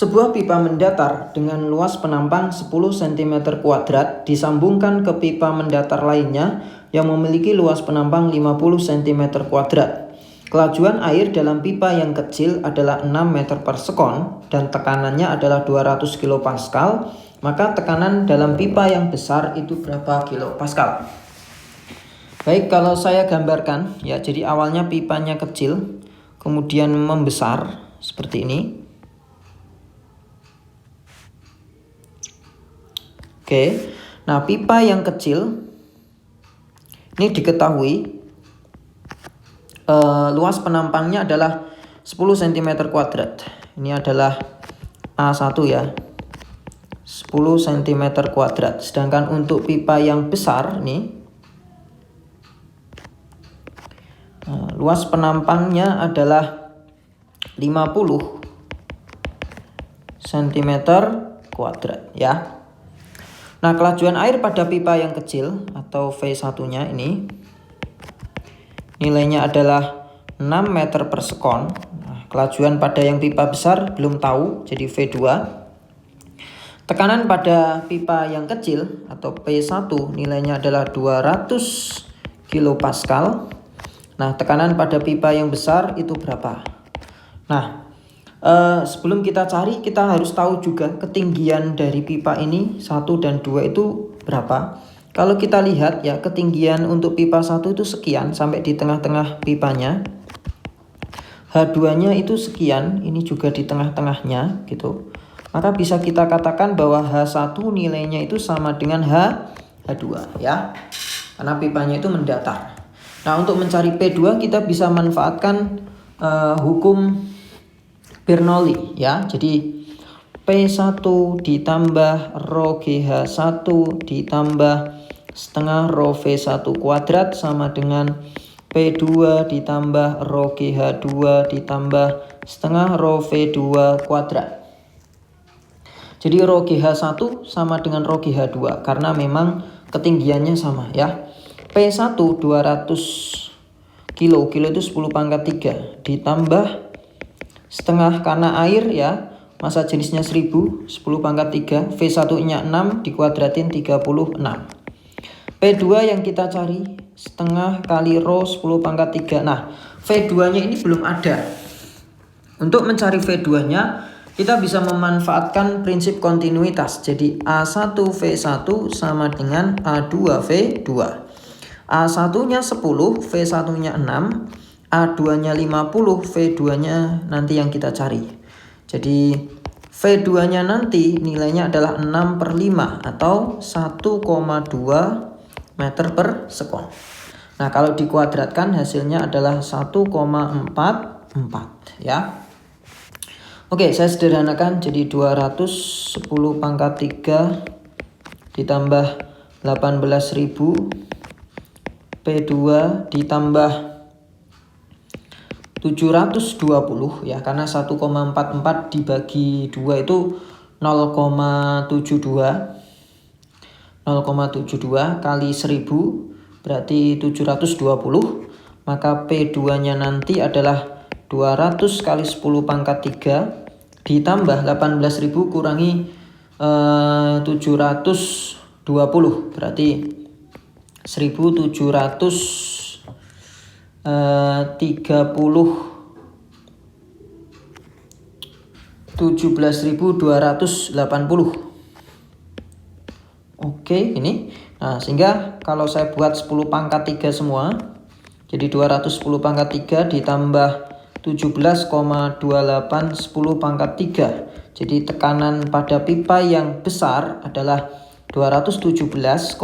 Sebuah pipa mendatar dengan luas penampang 10 cm kuadrat disambungkan ke pipa mendatar lainnya yang memiliki luas penampang 50 cm kuadrat. Kelajuan air dalam pipa yang kecil adalah 6 meter per sekon dan tekanannya adalah 200 kilopascal. Maka tekanan dalam pipa yang besar itu berapa kilopascal? Baik, kalau saya gambarkan ya, jadi awalnya pipanya kecil, kemudian membesar seperti ini. Oke, nah pipa yang kecil ini diketahui luas penampangnya adalah 10 cm kuadrat. Ini adalah A1 ya, 10 cm kuadrat. Sedangkan untuk pipa yang besar nih, luas penampangnya adalah 50 cm kuadrat ya. Nah, kelajuan air pada pipa yang kecil atau V1-nya ini nilainya adalah 6 meter per sekon. Nah, kelajuan pada yang pipa besar belum tahu, jadi V2. Tekanan pada pipa yang kecil atau P1 nilainya adalah 200 kilopascal. Nah, tekanan pada pipa yang besar itu berapa? Nah, sebelum kita cari, kita harus tahu juga ketinggian dari pipa ini 1 dan 2 itu berapa. Kalau kita lihat ya, ketinggian untuk pipa 1 itu sekian sampai di tengah-tengah pipanya. H2-nya itu sekian, ini juga di tengah-tengahnya gitu. Maka bisa kita katakan bahwa H1 nilainya itu sama dengan H2 ya. Karena pipanya itu mendatar. Nah, untuk mencari P2 kita bisa manfaatkan hukum Bernoulli ya. Jadi P1 ditambah rho GH1 ditambah setengah rho V1 kuadrat sama dengan P2 ditambah rho GH2 ditambah setengah rho V2 kuadrat. Jadi rho GH1 sama dengan rho GH2 karena memang ketinggiannya sama ya. P1 200 kilo itu 10 pangkat 3 ditambah setengah karena air ya, massa jenisnya 1000, 10 pangkat 3, V1-nya 6 dikuadratin 36. P2 yang kita cari setengah kali rho 10 pangkat 3. Nah, V2-nya ini belum ada. Untuk mencari V2-nya, kita bisa memanfaatkan prinsip kontinuitas. Jadi A1 V1 sama dengan A2 V2. A1-nya 10, V1-nya 6. A2-nya 50, V2-nya nanti yang kita cari. Jadi V2-nya nanti nilainya adalah 6 per 5 atau 1,2 meter per sekon. Nah, kalau dikuadratkan hasilnya adalah 1,44 ya. Oke, saya sederhanakan jadi 210 pangkat 3 ditambah 18.000 P2 ditambah 720 ya, karena 1,44 dibagi 2 itu 0,72 kali 1000 berarti 720. Maka P2 nya nanti adalah 200 kali 10 pangkat 3 ditambah 18.000 kurangi 720 berarti 1730 17.280. Oke, ini. Nah, sehingga kalau saya buat 10 pangkat 3 semua, jadi 210 pangkat 3 ditambah 17,28 10 pangkat 3. Jadi tekanan pada pipa yang besar adalah 217,28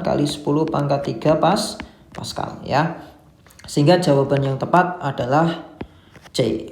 kali 10 pangkat 3 pascal ya. Sehingga jawaban yang tepat adalah C.